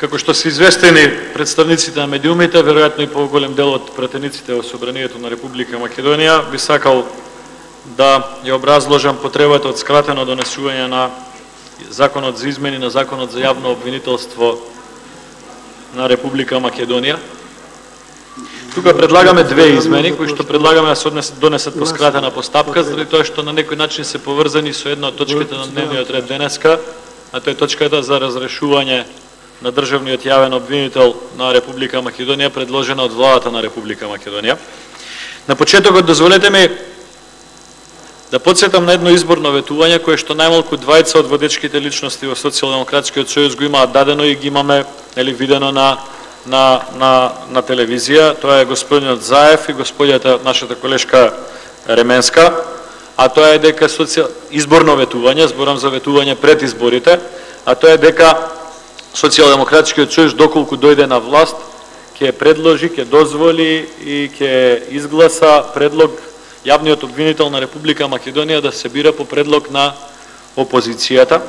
Како што се известени представниците на медиумите, веројатно и поголем дел од пратениците во Собранието на Република Македонија, би сакал да ја образложам потребата од скратено донесување на Законот за измени на Законот за јавно обвинителство на Република Македонија. Тука предлагаме две измени, кои што предлагаме да се донесат по скратена постапка, заради тоа што на некој начин се поврзани со една од точките на дневниот ред денеска, а тоа е точката за разрешување на државниот јавен обвинител на Република Македонија, предложена од владата на Република Македонија. На почетокот дозволете ми да подсетам на едно изборно ветување кое што најмалку двајца од водечките личности во Социјалдемократскиот сојуз го имаат дадено и ги имаме видено на телевизија. Тоа е господинот Заев и господјата нашата колешка Ременска, а тоа е дека изборно ветување, зборам за ветување пред изборите, а тоа е дека Социјалдемократскиот сојуз доколку дојде на власт ќе предложи, ќе дозволи и ќе изгласа предлог јавниот обвинител на Република Македонија да се бира по предлог на опозицијата.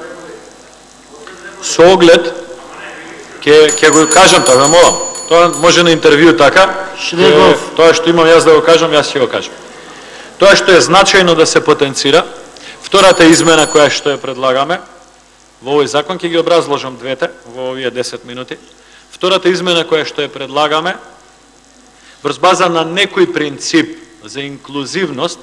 Со оглед ќе го кажам тоа, молам. Тоа може на интервју така. Тоа што имам јас да го кажам, јас ќе го кажам. Тоа што е значајно да се потенцира, втората измена која што ја предлагаме во овој закон, ќе ги образложам двете во овие 10 минути. Втората измена која што ја предлагаме, врз база на некој принцип за инклузивност,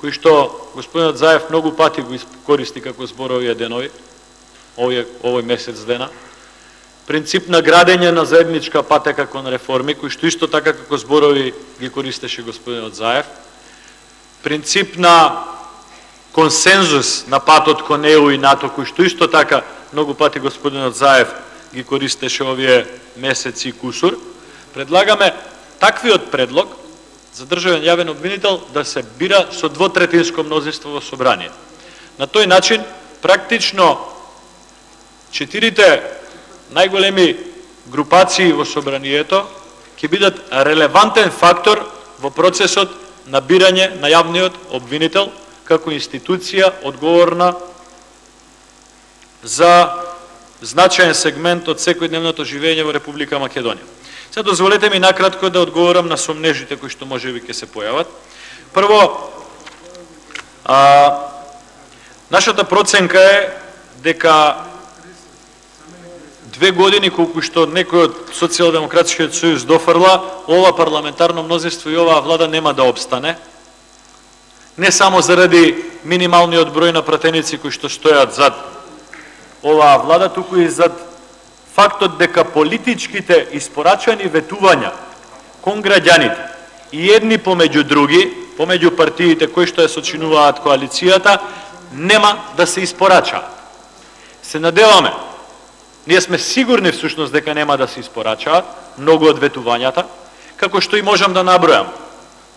кој што господинот Заев многу пати го користи како збор овие денови, овој месец дена, принцип на градење на заедничка патека кон реформи, кој што исто така како зборови ги користеше господинот Заев, принцип на консензус на патот кон ЕУ и НАТО, кој што исто така многу пати господинот Заев ги користеше овие месеци и кусур, предлагаме таквиот предлог за државен јавен обвинител да се бира со двотретинско мнозинство во собрание. На тој начин, практично, 4 најголеми групации во собранието ќе бидат релевантен фактор во процесот на бирање на јавниот обвинител како институција одговорна за значаен сегмент од секојдневното живење во Република Македонија. Сега дозволете ми накратко да одговорам на сомнежите кои што можеби ќе се појават. Прво, нашата проценка е дека 2 години колку што некој од Социјалдемократскиот сојуз дофрла, ова парламентарно мнозинство и оваа влада нема да обстане. Не само заради минималниот број на пратеници кои што стојат зад оваа влада, туку и зад фактот дека политичките испорачани ветувања кон граѓаните и едни помеѓу други, помеѓу партиите кои што ја сочинуваат коалицијата, нема да се испорачаат. Се надеваме, ние сме сигурни всушност дека нема да се испорачаат многу од ветувањата, како што и можам да набројам.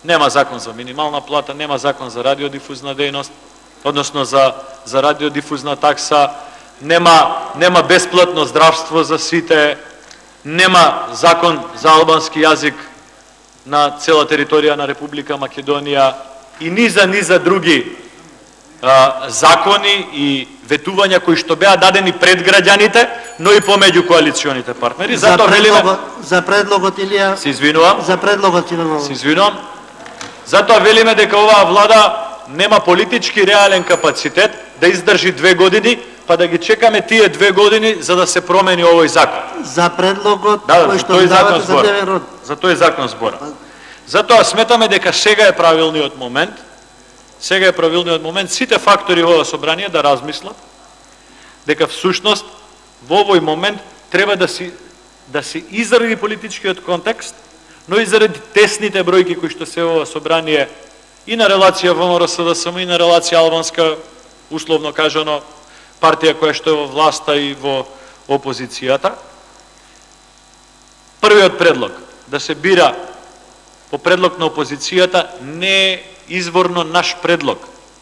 Нема закон за минимална плата, нема закон за радиодифузна дејност, односно за радиодифузна такса, нема бесплатно здравство за сите, нема закон за албански јазик на цела територија на Република Македонија и низа други закони и ветувања кои што беа дадени пред граѓаните, но и помеѓу коалиционите партнери. Затоа велиме за предлогот Илија. Се извинувам. За предлогот Илија. Се извинувам. Затоа велиме дека оваа влада нема политички реален капацитет да издржи 2 години, па да ги чекаме тие 2 години за да се промени овој закон. За предлогот кој што давате за дневен ред. За тој закон збора. Затоа сметаме дека сега е правилниот момент. Сега е правилниот момент сите фактори во собрание да размислат дека всушност во овој момент треба да се изради политичкиот контекст, но и заради тесните бројки кои што се во собрание и на релација ВМРО-СДСМ и на релација албанска, условно кажано, партија која што е во власта и во опозицијата. Првиот предлог да се бира по предлог на опозицијата не е изворно наш предлог.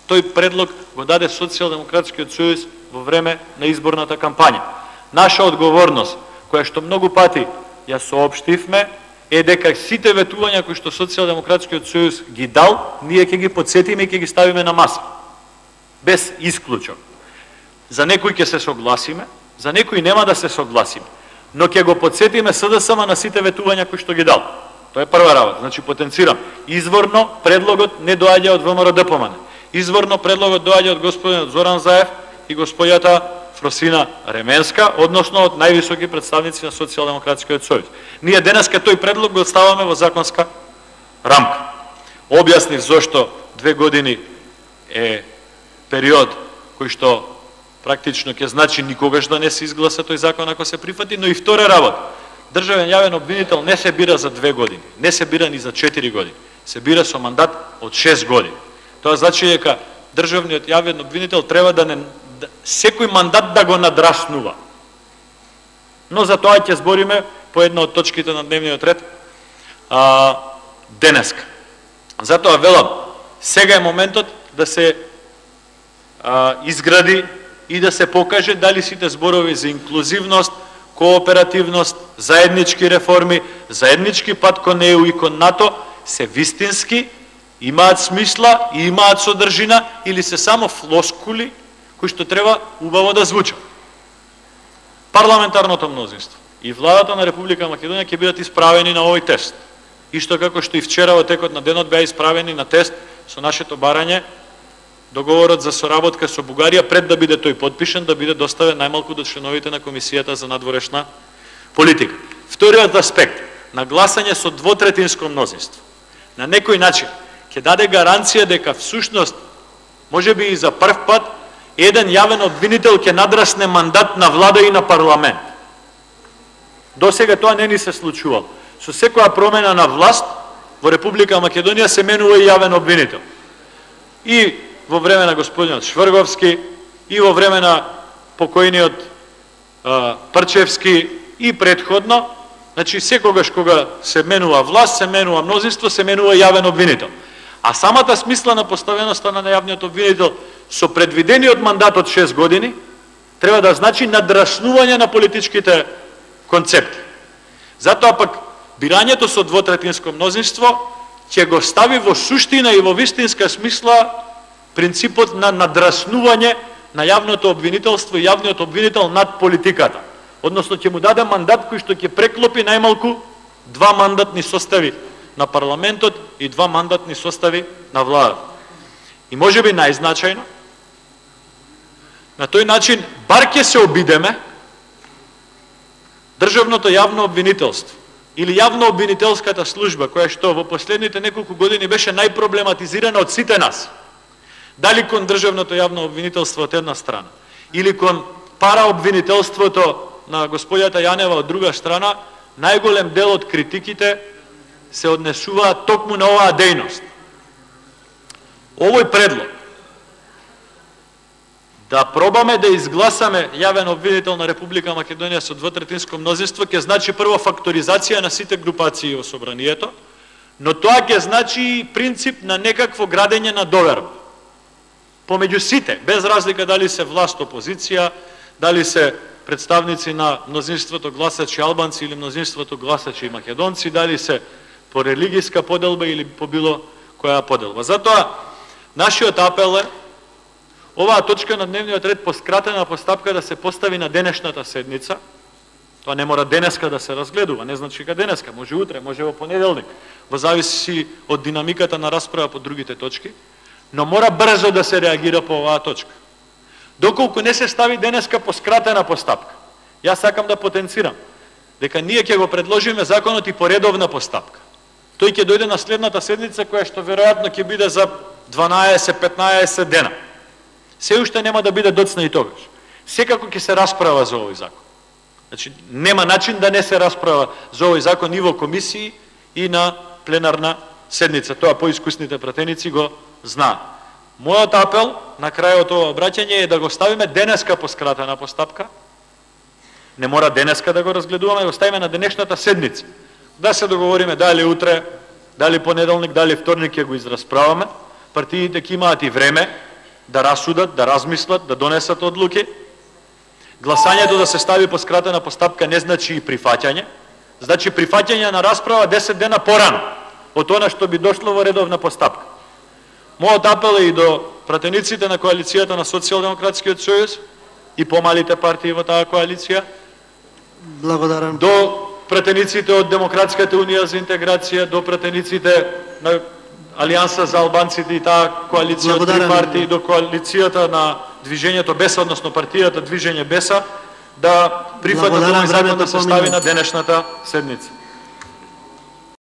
Тој предлог го даде Социјалдемократскиот сојуз во време на изборната кампања. Наша одговорност, која што многу пати ја соопштивме, е дека сите ветувања кои што Социјалдемократскиот сојуз ги дал, ние ќе ги потсетиме и ќе ги ставиме на маса. Без исклучок. За некои ќе се согласиме, За некои нема да се согласиме, но ќе го подсетиме СДСМ на сите ветувања кои што ги дал. Тоа е прва работа. Значи потенцирам. Изворно предлогот не доаѓа од ВМРО ДПМН. Изворно предлогот доаѓа од господин Зоран Заев и господјата Фросина Ременска, односно од највисоки представници на Социјалдемократскиот сојуз. Ние денеска тој предлог го ставаме во законска рамка. Објаснив зошто 2 години е период кој што практично ќе значи никогаш да не се изгласа тој закон ако се прифати, но и втора работа. Државен јавен обвинител не се бира за 2 години, не се бира ни за 4 години, се бира со мандат од 6 години. Тоа значи дека државниот јавен обвинител треба секој мандат да го надраснува. Но за тоа ќе збориме по една од точките на дневниот ред денеска. Затоа велам, сега е моментот да се изгради и да се покаже дали сите зборови за инклузивност, кооперативност, заеднички реформи, заеднички пат кон ЕУ и кон НАТО се вистински, имаат смисла и имаат содржина или се само флоскули кои што треба убаво да звучат. Парламентарното мнозинство и владата на Република Македонија ќе бидат исправени на овој тест. Исто како што и вчера во текот на денот беа исправени на тест со нашето барање договорот за соработка со Бугарија пред да биде тој подпишен, да биде доставен најмалку до членовите на Комисијата за надворешна политика. Вториот аспект, на гласање со двотретинско мнозинство. На некој начин ќе даде гаранција дека всушност, можеби и за прв пат, еден јавен обвинител ќе надрасне мандат на влада и на парламент. До сега тоа не ни се случувало. Со секоја промена на власт во Република Македонија се менува и јавен обвинител. И во време на господинот Шврговски, и во време на покојниот Прчевски, и предходно, значи секогаш кога се менува власт, се менува мнозинство, се менува јавен обвинител. А самата смисла на поставеноста на јавниот обвинител со предвидениот мандат од 6 години треба да значи надраснување на политичките концепти. Затоа пак бирањето со двотретинско мнозинство ќе го стави во суштина и во вистинска смисла принципот на надраснување на јавното обвинителство и јавниот обвинител над политиката. Односно ќе му даде мандат кој што ќе преклопи најмалку 2 мандатни состави на парламентот и 2 мандатни состави на владата. И можеби најзначајно, на тој начин бар ќе се обидеме државното јавно обвинителство или јавно обвинителската служба, која што во последните неколку години беше најпроблематизирана од сите нас. Дали кон државното јавно обвинителство од една страна, или кон параобвинителството на господјата Јанева од друга страна, најголем дел од критиките се однесуваат токму на оваа дејност. Овој предлог да пробаме да изгласаме јавен обвинител на Република Македонија со двотретинско мнозинство ќе значи прво факторизација на сите групации во собранието, но тоа ќе значи и принцип на некакво градење на доверба помеѓу сите, без разлика дали се власт опозиција, дали се представници на мнозинството гласачи албанци или мнозинството гласачи македонци, дали се по религијска поделба или по било која поделба. Затоа нашиот апел е оваа точка на дневниот ред по скратена постапка да се постави на денешната седница. Тоа не мора денеска да се разгледува, не значи дека денеска, може утре, може во понеделник, во зависи од динамиката на расправа по другите точки, но мора брзо да се реагира по оваа точка. Доколку не се стави денеска по скратена постапка, јас сакам да потенцирам дека ние ќе го предложиме законот и по редовна постапка. Тој ќе дојде на следната седница, која што веројатно ќе биде за 12-15 дена. Се уште нема да биде доцна и тогаш. Секако ќе се расправа за овој закон. Значи, нема начин да не се расправа за овој закон и во комисии и на пленарна седница. Тоа поискусните пратеници го знаат. Мојот апел на крајот ова обраќање е да го ставиме денеска по скратена постапка. Не мора денеска да го разгледуваме, да го ставиме на денешната седница. Да се договориме дали утре, дали понеделник, дали вторник ќе го израсправаме. Партиите ќе имаат и време да расудат, да размислат, да донесат одлуки. Гласањето да се стави по скратена постапка не значи и прифаќање. Значи прифаќање на расправа 10 дена порано од она што би дошло во редовна постапка. Мојот апел е и до пратениците на коалицијата на Социјалдемократскиот сојуз и помалите партии во таа коалиција, Благодарам. до претениците од Демократската унија за интеграција, до претениците на Алијанса за албанците и таа коалиција од три Благодарам. партии, до коалицијата на Движењето Беса, односно партијата Движење Беса, да прифатат Благодарам, овој закон да времето се стави помина. на денешната седница.